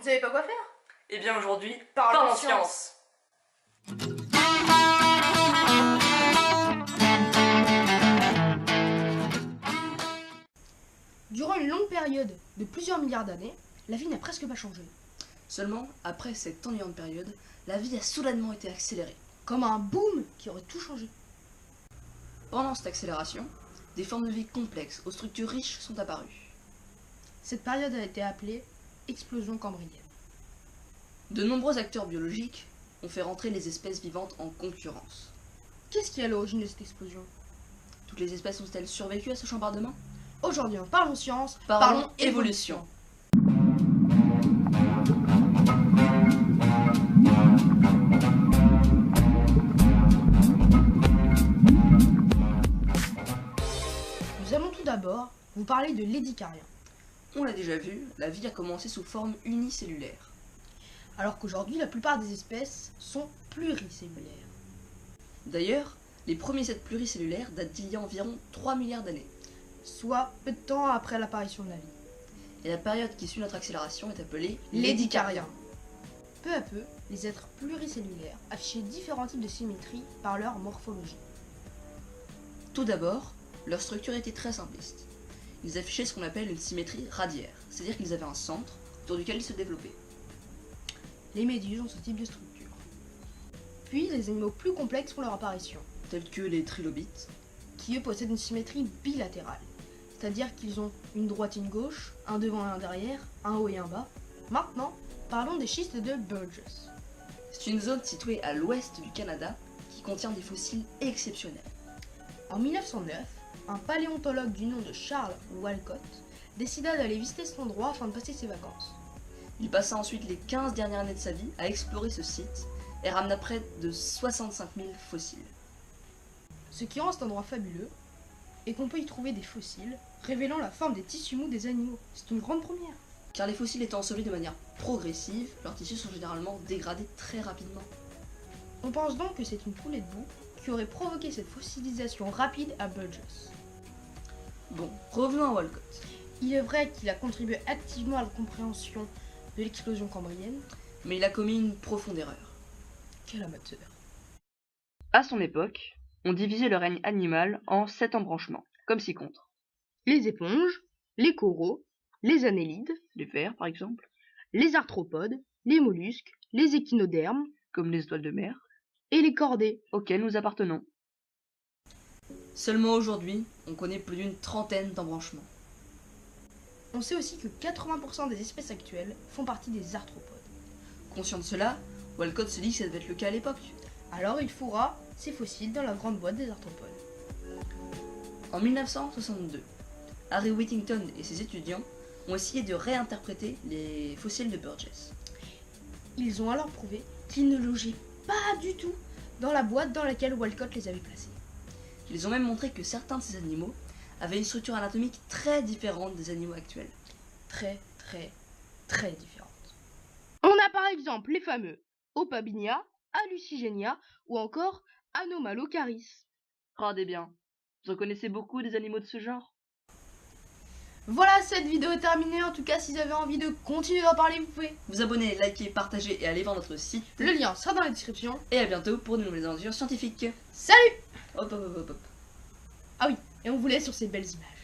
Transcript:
savez pas quoi faire? Eh bien aujourd'hui, Parlons parlons science. Durant une longue période de plusieurs milliards d'années, la vie n'a presque pas changé. Seulement, après cette ennuyante période, la vie a soudainement été accélérée. Comme un boom qui aurait tout changé. Pendant cette accélération, des formes de vie complexes aux structures riches sont apparues. Cette période a été appelée explosion cambrienne. De nombreux acteurs biologiques ont fait rentrer les espèces vivantes en concurrence. Qu'est-ce qui est à l'origine de cette explosion? Toutes les espèces ont-elles survécu à ce chambardement? Aujourd'hui, en Parlons Science, Parlons évolution. Nous allons tout d'abord vous parler de l'édicarien. On l'a déjà vu, la vie a commencé sous forme unicellulaire. Alors qu'aujourd'hui, la plupart des espèces sont pluricellulaires. D'ailleurs, les premiers êtres pluricellulaires datent d'il y a environ 3 milliards d'années. Soit peu de temps après l'apparition de la vie. Et la période qui suit notre accélération est appelée L'édicarien. Peu à peu, les êtres pluricellulaires affichaient différents types de symétrie par leur morphologie. Tout d'abord, leur structure était très simpliste. Ils affichaient ce qu'on appelle une symétrie radiaire, c'est-à-dire qu'ils avaient un centre autour duquel ils se développaient. Les méduses ont ce type de structure. Puis, les animaux plus complexes font leur apparition, Tels que les trilobites, qui eux possèdent une symétrie bilatérale. C'est-à-dire qu'ils ont une droite et une gauche, un devant et un derrière, un haut et un bas. Maintenant, parlons des schistes de Burgess. c'est une zone située à l'ouest du Canada qui contient des fossiles exceptionnels. En 1909, un paléontologue du nom de Charles Walcott décida d'aller visiter cet endroit afin de passer ses vacances. Il passa ensuite les 15 dernières années de sa vie à explorer ce site et ramena près de 65 000 fossiles. Ce qui rend cet endroit fabuleux est qu'on peut y trouver des fossiles révélant la forme des tissus mous des animaux. C'est une grande première. Car les fossiles étant ensevelis de manière progressive, leurs tissus sont généralement dégradés très rapidement. On pense donc que c'est une coulée de boue qui aurait provoqué cette fossilisation rapide à Burgess. Bon, revenons à Walcott. Il est vrai qu'il a contribué activement à la compréhension de l'explosion cambrienne. Mais il a commis une profonde erreur. Quel amateur. À son époque, on divisait le règne animal en 7 embranchements, comme ci-contre. Les éponges, les coraux, les annélides, Les vers, par exemple, les arthropodes, les mollusques, les échinodermes comme les étoiles de mer, et les chordés. auxquels nous appartenons. Seulement aujourd'hui, on connaît plus d'une trentaine d'embranchements. On sait aussi que 80% des espèces actuelles font partie des arthropodes. Conscient de cela, Walcott se dit que ça devait être le cas à l'époque. Alors il fourra ces fossiles dans la grande boîte des arthropodes. En 1962, Harry Whittington et ses étudiants ont essayé de réinterpréter les fossiles de Burgess. Ils ont alors prouvé qu'ils ne logeaient pas du tout dans la boîte dans laquelle Walcott les avait placés. Ils ont même montré que certains de ces animaux avaient une structure anatomique très différente des animaux actuels. Très différentes. On a par exemple les fameux Opabinia, Hallucigenia ou encore Anomalocaris. Regardez bien, vous en connaissez beaucoup des animaux de ce genre? Voilà, cette vidéo est terminée. En tout cas, si vous avez envie de continuer d'en parler, vous pouvez. Vous abonner, liker, partager et aller voir notre site. Le lien sera dans la description. Et à bientôt pour de nouvelles aventures scientifiques. Salut! Hop hop hop hop hop. Ah oui, et on vous laisse sur ces belles images.